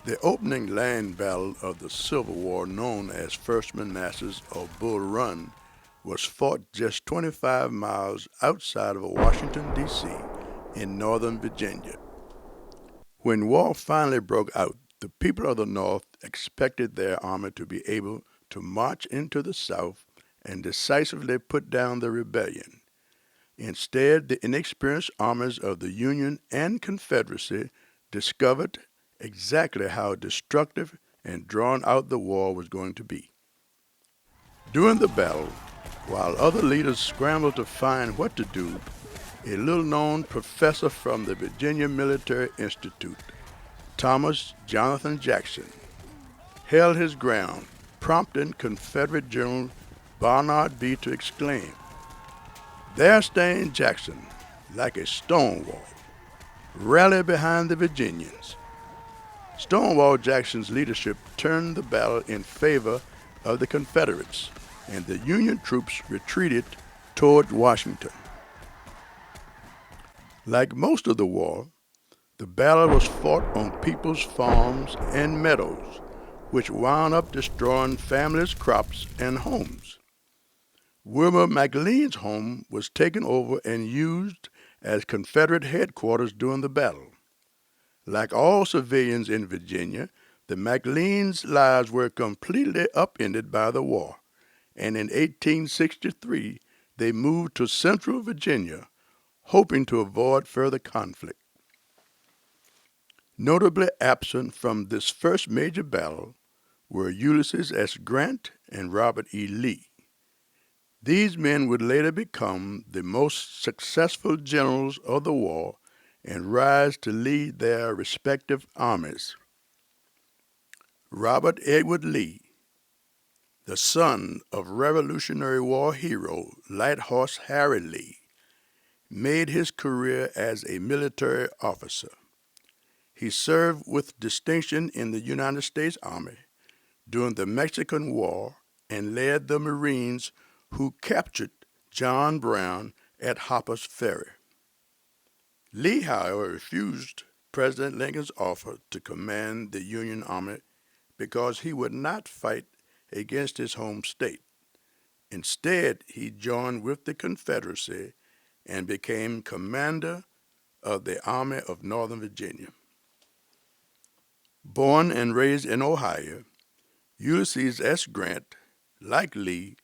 The opening land battle of the Civil War, known as First Manassas or Bull Run, was fought just 25 miles outside of Washington, D.C., in northern Virginia. When war finally broke out, the people of the North expected their army to be able to march into the South and decisively put down the rebellion. Instead, the inexperienced armies of the Union and Confederacy discovered exactly how destructive and drawn out the war was going to be. During the battle, while other leaders scrambled to find what to do, a little known professor from the Virginia Military Institute, Thomas Jonathan Jackson, held his ground, prompting Confederate General Barnard Bee to exclaim, "There stands Jackson, like a Stonewall. Rally behind the Virginians." Stonewall Jackson's leadership turned the battle in favor of the Confederates, and the Union troops retreated toward Washington. Like most of the war, the battle was fought on people's farms and meadows, which wound up destroying families' crops and homes. Wilmer McLean's home was taken over and used as Confederate headquarters during the battle. Like all civilians in Virginia, the McLeans' lives were completely upended by the war, and in 1863 they moved to central Virginia, hoping to avoid further conflict. Notably absent from this first major battle were Ulysses S. Grant and Robert E. Lee. These men would later become the most successful generals of the war and rise to lead their respective armies. Robert Edward Lee, the son of Revolutionary War hero Light Horse Harry Lee, made his career as a military officer. He served with distinction in the United States Army during the Mexican War and led the Marines who captured John Brown at Harper's Ferry. Lee, however, refused President Lincoln's offer to command the Union Army because he would not fight against his home state. Instead, he joined with the Confederacy and became commander of the Army of Northern Virginia. Born and raised in Ohio, Ulysses S. Grant, like Lee,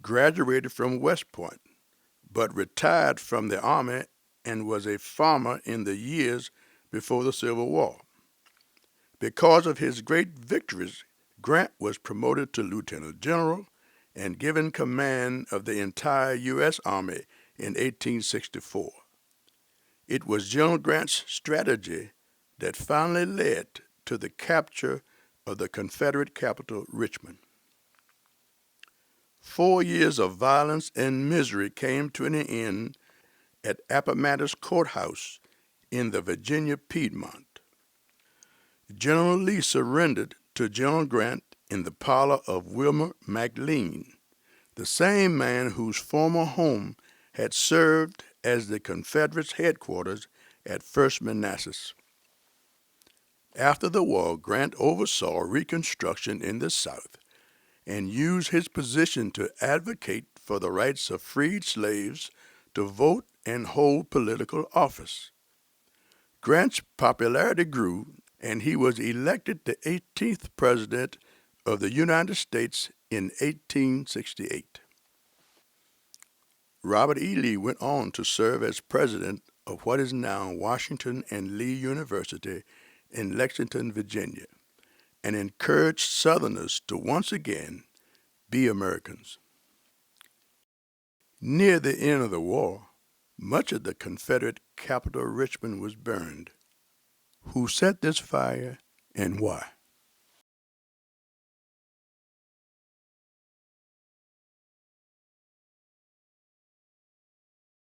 graduated from West Point, but retired from the Army and was a farmer in the years before the Civil War. Because of his great victories, Grant was promoted to lieutenant general and given command of the entire U.S. Army in 1864. It was General Grant's strategy that finally led to the capture of the Confederate capital, Richmond. 4 years of violence and misery came to an end at Appomattox Courthouse in the Virginia Piedmont. General Lee surrendered to General Grant in the parlor of Wilmer McLean, the same man whose former home had served as the Confederates' headquarters at First Manassas. After the war, Grant oversaw Reconstruction in the South and used his position to advocate for the rights of freed slaves to vote and hold political office. Grant's popularity grew, and he was elected the 18th President of the United States in 1868. Robert E. Lee went on to serve as president of what is now Washington and Lee University in Lexington, Virginia, and encouraged Southerners to once again be Americans. Near the end of the war, much of the Confederate capital, Richmond, was burned. Who set this fire and why?